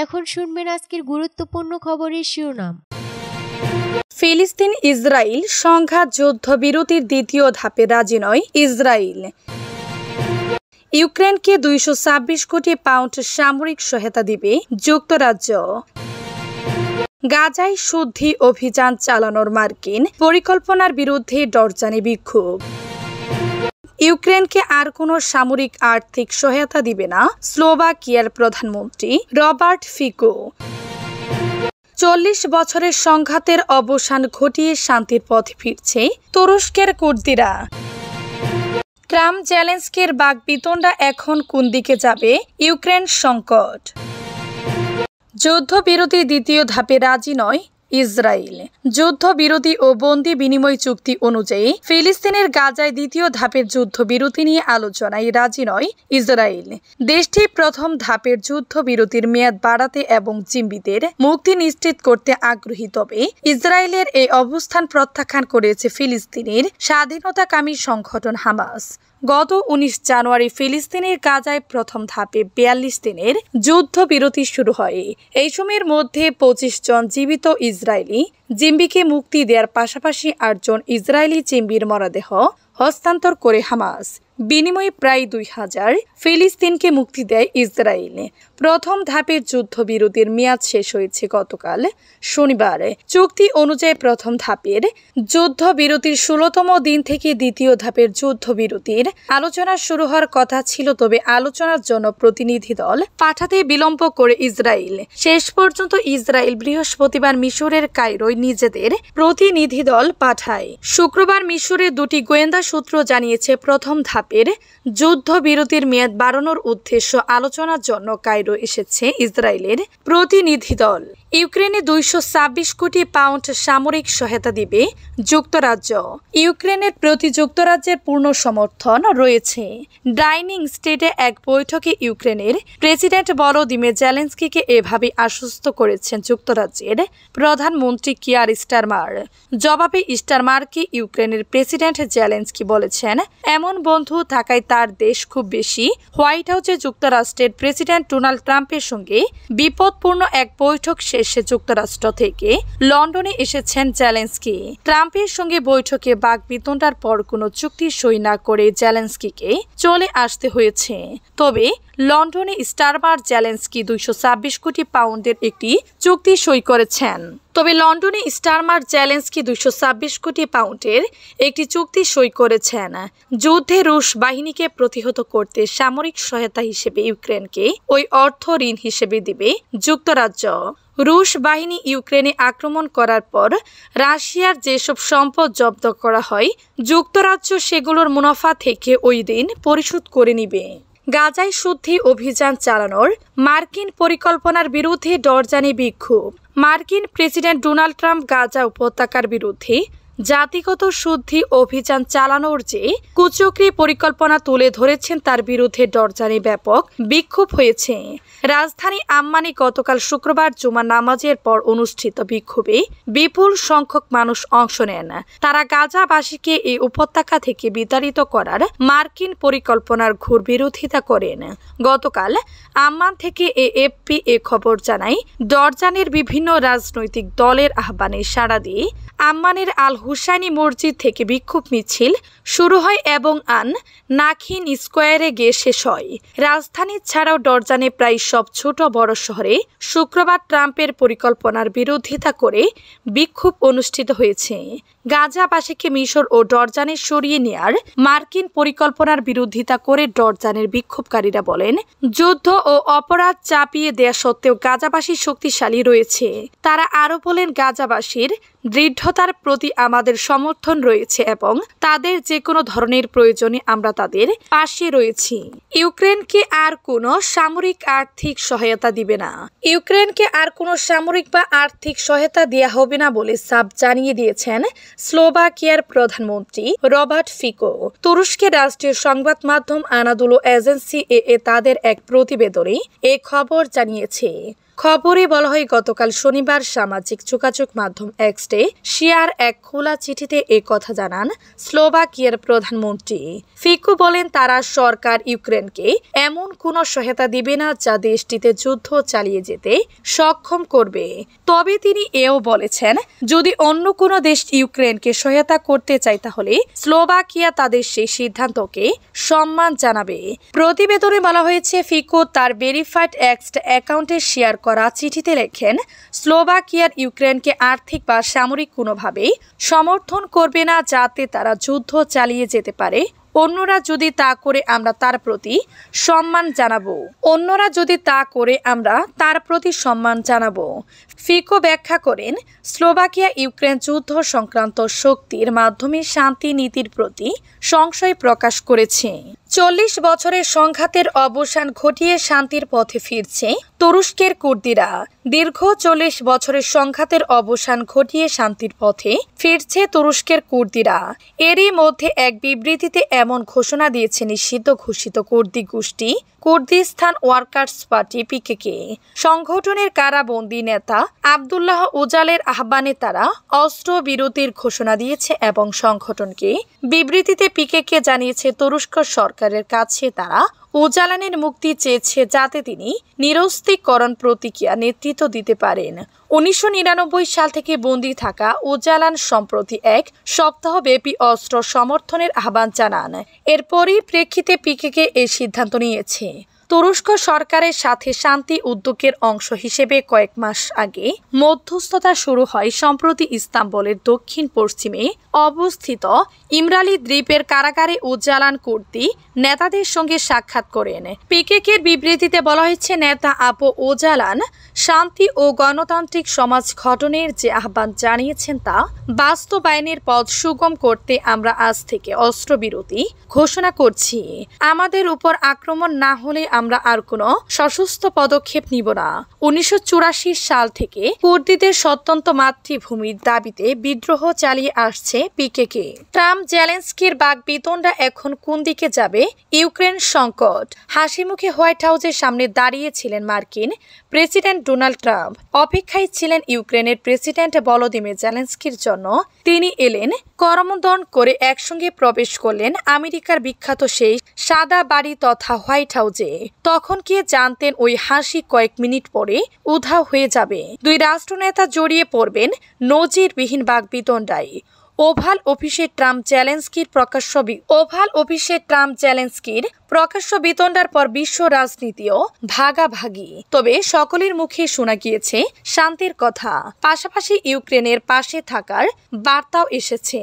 এখন শুনবেন আজকের গুরুত্বপূর্ণ খবরের শিরোনাম। ফিলিস্তিন ইসরায়েল সংঘাত যুদ্ধবিরতির দ্বিতীয় ধাপে রাজি নয় ইসরায়েল। ইউক্রেনকে 226 কোটি পাউন্ড সামরিক সহায়তা দিবে যুক্তরাজ্য। গাজায় শুদ্ধি অভিযান চালানোর মার্কিন পরিকল্পনার বিরুদ্ধে ডরজানি বিক্ষোভ। ইউক্রেনকে আর কোনো সামরিক আর্থিক সহায়তা দিবে না স্লোভাকিয়ার প্রধানমন্ত্রী রবার্ট ফিকো। 40 বছরের সংঘাতের অবসান ঘটিয়ে শান্তির পথে ফিরছে তুরস্কের কুর্দিরা। ট্রাম্প জেলেনস্কির বাকবিতণ্ডা এখন কোন দিকে যাবে ইউক্রেন সংকট। যুদ্ধবিরতি দ্বিতীয় ধাপে রাজি নয় ইসরায়েল। যুদ্ধবিরতি ও বন্দি বিনিময় চুক্তি অনুযায়ী ফিলিস্তিনের গাজায় দ্বিতীয় ধাপের যুদ্ধবিরতি নিয়ে আলোচনায় রাজি নয় ইসরায়েল। দেশটি প্রথম ধাপের যুদ্ধবিরতির মেয়াদ বাড়াতে এবং জিম্মিদের মুক্তি নিশ্চিত করতে আগ্রহী, তবে ইসরায়েলের এই অবস্থান প্রত্যাখ্যান করেছে ফিলিস্তিনের স্বাধীনতাকামী সংগঠন হামাস। গত 19 জানুয়ারি ফিলিস্তিনের গাজায় প্রথম ধাপে 42 দিনের যুদ্ধবিরতি শুরু হয়। এই সময়ের মধ্যে 25 জন জীবিত ইসরায়েলি জিম্মিকে মুক্তি দেওয়ার পাশাপাশি 8 জন ইসরায়েলি জিম্মির মরদেহ হস্তান্তর করে হামাস। বিনিময়ে প্রায় 2000 ফিলিস্তিনকে মুক্তি দেয় ইসরায়েল। প্রথম ধাপের যুদ্ধবিরতির মেয়াদ শেষ হয়েছে গতকাল শনিবার। চুক্তি অনুযায়ী প্রথম ধাপের যুদ্ধবিরতির 16তম দিন থেকে দ্বিতীয় ধাপের যুদ্ধবিরতির আলোচনা শুরু হওয়ার কথা ছিল, তবে আলোচনার জন্য প্রতিনিধি দল পাঠাতে বিলম্ব করে ইসরায়েল। শেষ পর্যন্ত ইসরায়েল বৃহস্পতিবার মিশরের কায়রোয় নিজেদের প্রতিনিধি দল পাঠায়। শুক্রবার মিশরের দুটি গোয়েন্দা সূত্র জানিয়েছে প্রথম ধাপের যুদ্ধবিরতির মেয়াদ বাড়ানোর উদ্দেশ্য আলোচনার জন্য কায়রো এসেছে ইসরায়েলের প্রতিনিধি দল। ইউক্রেনে 226 কোটি পাউন্ড সামরিক সহায়তা দিবে যুক্তরাজ্য। ইউক্রেনের প্রতি যুক্তরাজ্যের পূর্ণ সমর্থন রয়েছে। ডাইনিং স্টেটে এক বৈঠকে ইউক্রেনের প্রেসিডেন্ট ভলোদিমির জেলেনস্কিকে এভাবে আশ্বস্ত করেছেন যুক্তরাজ্যের প্রধানমন্ত্রী কিয়ার স্টারমার। জবাবে স্টারমারকে ইউক্রেনের প্রেসিডেন্ট জেলেনস্কি বলেছেন, এমন বন্ধু থাকায় তার দেশ খুব বেশি। হোয়াইট হাউসে যুক্তরাষ্ট্রের প্রেসিডেন্ট ডোনাল্ড ট্রাম্পের সঙ্গে বিপদপূর্ণ এক বৈঠক শেষে যুক্তরাষ্ট্র থেকে লন্ডনে এসেছেন জেলেনস্কি। ট্রাম্পের সঙ্গে বৈঠকে বাকবিতণ্ডার পর কোনো চুক্তি সই না করে জেলেনস্কিকে চলে আসতে হয়েছে। তবে লন্ডনে স্টারমার জেলেনস্কি 226 কোটি পাউন্ডের একটি চুক্তি সই করেছেন। যুদ্ধে রুশ বাহিনীকে প্রতিহত করতে সামরিক সহায়তা হিসেবে ইউক্রেনকে ওই অর্থ ঋণ হিসেবে দিবে যুক্তরাজ্য। রুশ বাহিনী ইউক্রেনে আক্রমণ করার পর রাশিয়ার যেসব সম্পদ জব্দ করা হয়, যুক্তরাজ্য সেগুলোর মুনাফা থেকে ওই ঋণ পরিশোধ করে নিবে। গাজায় শুদ্ধি অভিযান চালানোর মার্কিন পরিকল্পনার বিরুদ্ধে ডরজানি বিক্ষোভ। মার্কিন প্রেসিডেন্ট ডোনাল্ড ট্রাম্প গাজা উপত্যকার বিরুদ্ধে জাতিগত শুদ্ধি অভিযান চালানোর যে কুচক্রী পরিকল্পনা তুলে ধরেছেন তার বিরুদ্ধে ডরজানি ব্যাপক বিক্ষোভ হয়েছে। রাজধানী আম্মানে গতকাল শুক্রবার জুমা নামাজের পর অনুষ্ঠিত বিক্ষোভে বিপুল সংখ্যক মানুষ অংশ নেন। তারা গাজাবাসীকে এই উপত্যকা থেকে বিতাড়িত করার মার্কিন পরিকল্পনার ঘোর বিরোধিতা করেন। গতকাল আম্মান থেকে এএফপি এ খবর জানায়, ডরজানের বিভিন্ন রাজনৈতিক দলের আহ্বানে সাড়া দিয়ে আম্মানের আল হুসাইনি মসজিদ থেকে বিক্ষোভ মিছিল শুরু হয় এবং আন নাখিন স্কোয়ারে গিয়ে শেষ হয়। রাজধানী ছাড়াও ডরজানে প্রায় সব ছোট বড় শহরে শুক্রবার ট্রাম্পের পরিকল্পনার বিরোধিতা করে বিক্ষোভ অনুষ্ঠিত হয়েছে। গাজাবাসীকে মিশর ও ডরজানে সরিয়ে নেয়ার মার্কিন পরিকল্পনার বিরোধিতা করে ডরজানের বিক্ষোভকারীরা বলেন, যুদ্ধ ও অপরাধ চাপিয়ে দেয়া সত্ত্বেও গাজাবাসী শক্তিশালী রয়েছে। তারা আরও বলেন, গাজাবাসীর দৃঢ়তার প্রতি আমাদের সমর্থন রয়েছে এবং তাদের যে কোনো ধরনের প্রয়োজনে আমরা তাদের পাশে রয়েছি। ইউক্রেনকে আর কোনো সামরিক আর্থিক সহায়তা দিবে না। ইউক্রেনকে আর কোনো সামরিক বা আর্থিক সহায়তা দেওয়া হবে না বলে সাফ জানিয়ে দিয়েছেন স্লোভাকিয়ার প্রধানমন্ত্রী রবার্ট ফিকো। তুরস্কের রাষ্ট্রীয় সংবাদ মাধ্যম আনাদোলু এজেন্সি এ তাদের এক প্রতিবেদনে এ খবর জানিয়েছে। খবরে বলা হয় গতকাল শনিবার সামাজিক যোগাযোগ মাধ্যম এক্সে শেয়ার এক খোলা চিঠিতে এই কথা জানান স্লোভাকিয়ার প্রধানমন্ত্রী। ফিকো বলেন তারা সরকার ইউক্রেনকে এমন কোনো সহায়তা দিবে না যা দেশটিতে যুদ্ধ চালিয়ে যেতে সক্ষম করবে। তবে তিনি এও বলেছেন যদি অন্য কোনো দেশ ইউক্রেনকে সহায়তা করতে চায় তাহলে স্লোভাকিয়া তাদের সেই সিদ্ধান্তকে সম্মান জানাবে। প্রতিবেদনে বলা হয়েছে ফিকো তার ভেরিফাইড এক্স অ্যাকাউন্টে শেয়ার করা চিঠিতে লেখেন স্লোভাকিয়ার ইউক্রেনকে আর্থিক বা সামরিক কোনোভাবেই সমর্থন করবে না যাতে তারা যুদ্ধ চালিয়ে যেতে পারে। অন্যরা যদি তা করে আমরা তার প্রতি সম্মান জানাবো। ফিকো ব্যাখ্যা করেন স্লোভাকিয়া ইউক্রেন যুদ্ধ সংক্রান্ত শক্তির মাধ্যমে শান্তি নীতির প্রতি সংশয় প্রকাশ করেছে। 40 বছরের সংঘাতের অবসান ঘটিয়ে শান্তির পথে ফিরছে তুরস্কের কুর্দিরা। দীর্ঘ 40 বছরের সংঘাতের অবসান ঘটিয়ে শান্তির পথে ফিরছে তুরস্কের কুর্দিরা। এরই মধ্যে এক বিবৃতিতে এমন ঘোষণা দিয়েছে নিষিদ্ধ ঘোষিত কুর্দি গোষ্ঠী কুর্দিস্তান ওয়ার্কার্স পার্টি পিকেকে। সংগঠনের কারাবন্দী নেতা আবদুল্লাহ ওজালের আহ্বানে তারা অস্ত্রবিরতির ঘোষণা দিয়েছে এবং সংগঠনকে বিবৃতিতে পিকেকে জানিয়েছে তুরস্ক সরকারের কাছে তারা ওজালানের মুক্তি চেয়েছে যাতে তিনি নিরস্ত্রীকরণ প্রতিক্রিয়া নেতৃত্ব দিতে পারেন। 1999 সাল থেকে বন্দী থাকা ওজালান সম্প্রতি এক সপ্তাহব্যাপী অস্ত্র সমর্থনের আহ্বান জানান। এর পরিপ্রেক্ষিতে পিকেকে এই সিদ্ধান্ত নিয়েছে। তুরস্ক সরকারের সাথে শান্তি উদ্যোগের অংশ হিসেবে কয়েক মাস আগে মধ্যস্থতা শুরু হয়। সম্প্রতি ইস্তাম্বুলের দক্ষিণ পশ্চিমে অবস্থিত ইমরালি দ্বীপের কারাগারে ওজালান কুর্দি নেতাদের সঙ্গে সাক্ষাৎ করেন। পিকেকের বিবৃতিতে বলা হয়েছে নেতা আপো ওজালান শান্তি ও গণতান্ত্রিক সমাজ গঠনের যে আহ্বান জানিয়েছেন তা বাস্তবায়নের পথ সুগম করতে আমরা আজ থেকে অস্ত্রবিরতি ঘোষণা করছি। আমাদের উপর আক্রমণ না হলে আমরা আর কোনো সশস্ত্র পদক্ষেপ নিব না। 1984 সাল থেকে কুর্দিদের স্বতন্ত্র মাতৃভূমির দাবিতে বিদ্রোহ চালিয়ে আসছে পিকেকে। ট্রাম্প জেলেনস্কির বাকবিতণ্ডা এখন কোন দিকে যাবে? ইউক্রেন সংকট। হাসিমুখে হোয়াইট হাউসের সামনে দাঁড়িয়েছিলেন মার্কিন প্রেসিডেন্ট ডোনাল্ড ট্রাম্প। অপেক্ষায় ছিলেন ইউক্রেনের প্রেসিডেন্ট ভলোদিমির জেলেনস্কির জন্য। তিনি এলেন, করমর্দন করে একসঙ্গে প্রবেশ করলেন আমেরিকার বিখ্যাত সেই সাদা বাড়ি তথা হোয়াইট হাউসে। তখন কে জানতেন ওই হাসি কয়েক মিনিট পরে উধাও হয়ে যাবে। দুই রাষ্ট্রনেতা জড়িয়ে পড়বেন নজিরবিহীন বাকবিতণ্ডায়। ওভাল অফিসে ট্রাম্প জেলেনস্কির প্রকাশ্য বিতণ্ডার পর বিশ্ব রাজনীতিও ভাগাভাগি। তবে সকলের মুখে শোনা গিয়েছে শান্তির কথা, পাশাপাশি ইউক্রেনের পাশে থাকার বার্তাও এসেছে।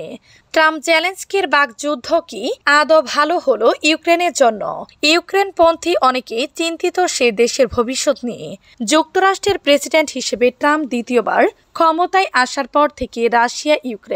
ট্রাম্প জেলেনস্কির বাকযুদ্ধ কি আদৌ ভালো হলো ইউক্রেনের জন্য? ইউক্রেনপন্থী অনেকে চিন্তিত সে দেশের ভবিষ্যৎ নিয়ে। যুক্তরাষ্ট্রের প্রেসিডেন্ট হিসেবে ট্রাম্প দ্বিতীয়বার ক্ষমতায় আসার পর থেকে রাশিয়া ইউক্রেন